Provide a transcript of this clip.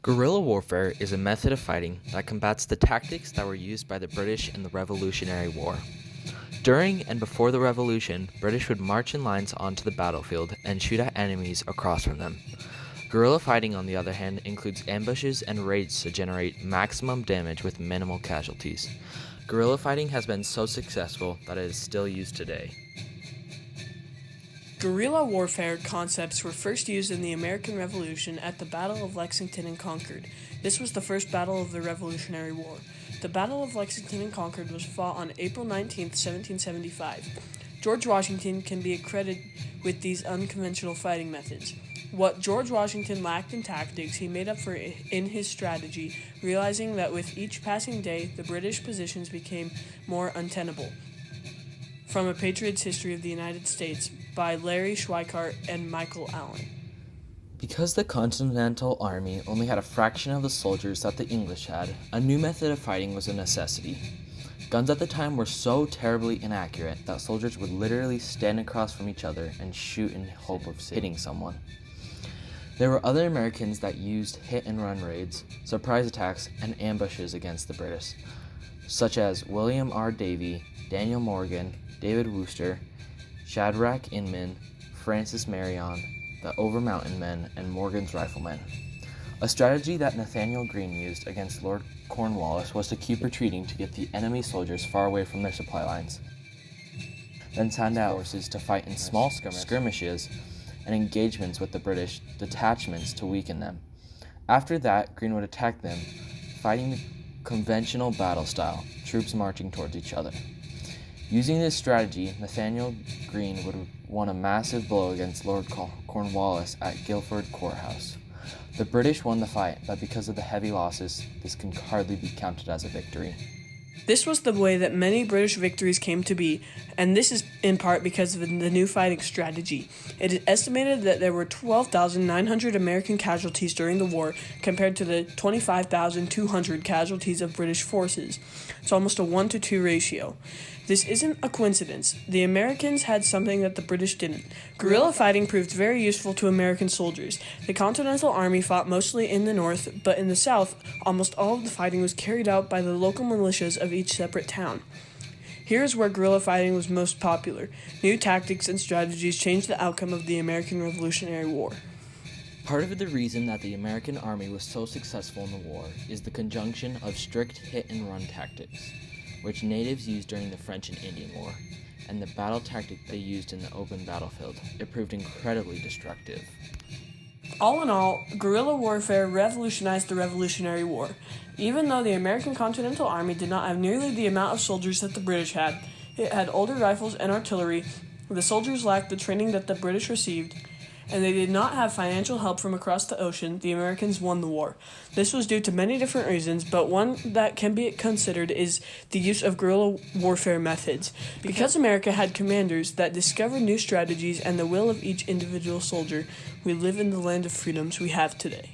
Guerrilla warfare is a method of fighting that combats the tactics that were used by the British in the Revolutionary War. During and before the Revolution, British would march in lines onto the battlefield and shoot at enemies across from them. Guerrilla fighting, on the other hand, includes ambushes and raids to generate maximum damage with minimal casualties. Guerrilla fighting has been so successful that it is still used today. Guerrilla warfare concepts were first used in the American Revolution at the Battle of Lexington and Concord. This was the first battle of the Revolutionary War. The Battle of Lexington and Concord was fought on April 19, 1775. George Washington can be credited with these unconventional fighting methods. What George Washington lacked in tactics, he made up for in his strategy, realizing that with each passing day, the British positions became more untenable. From A Patriot's History of the United States by Larry Schweikart and Michael Allen. Because the Continental Army only had a fraction of the soldiers that the English had, a new method of fighting was a necessity. Guns at the time were so terribly inaccurate that soldiers would literally stand across from each other and shoot in hope of hitting someone. There were other Americans that used hit-and-run raids, surprise attacks, and ambushes against the British, such as William R. Davie, Daniel Morgan, David Wooster, Shadrach Inman, Francis Marion, the Over-Mountain Men, and Morgan's Riflemen. A strategy that Nathaniel Greene used against Lord Cornwallis was to keep retreating to get the enemy soldiers far away from their supply lines, then send out forces to fight in small skirmishes and engagements with the British detachments to weaken them. After that, Greene would attack them, fighting the conventional battle style, troops marching towards each other. Using this strategy, Nathaniel Greene would have won a massive blow against Lord Cornwallis at Guilford Courthouse. The British won the fight, but because of the heavy losses, this can hardly be counted as a victory. This was the way that many British victories came to be, and this is in part because of the new fighting strategy. It is estimated that there were 12,900 American casualties during the war compared to the 25,200 casualties of British forces. It's almost a 1-to-2 ratio. This isn't a coincidence. The Americans had something that the British didn't. Guerrilla fighting proved very useful to American soldiers. The Continental Army fought mostly in the north, but in the south, almost all of the fighting was carried out by the local militias of each separate town. Here's where guerrilla fighting was most popular. New tactics and strategies changed the outcome of the American Revolutionary War. Part of the reason that the American Army was so successful in the war is the conjunction of strict hit-and-run tactics, which natives used during the French and Indian War, and the battle tactic they used in the open battlefield. It proved incredibly destructive. All in all, guerrilla warfare revolutionized the Revolutionary War. Even though the American Continental Army did not have nearly the amount of soldiers that the British had, it had older rifles and artillery, the soldiers lacked the training that the British received, and they did not have financial help from across the ocean, the Americans won the war. This was due to many different reasons, but one that can be considered is the use of guerrilla warfare methods. Because America had commanders that discovered new strategies and the will of each individual soldier, we live in the land of freedoms we have today.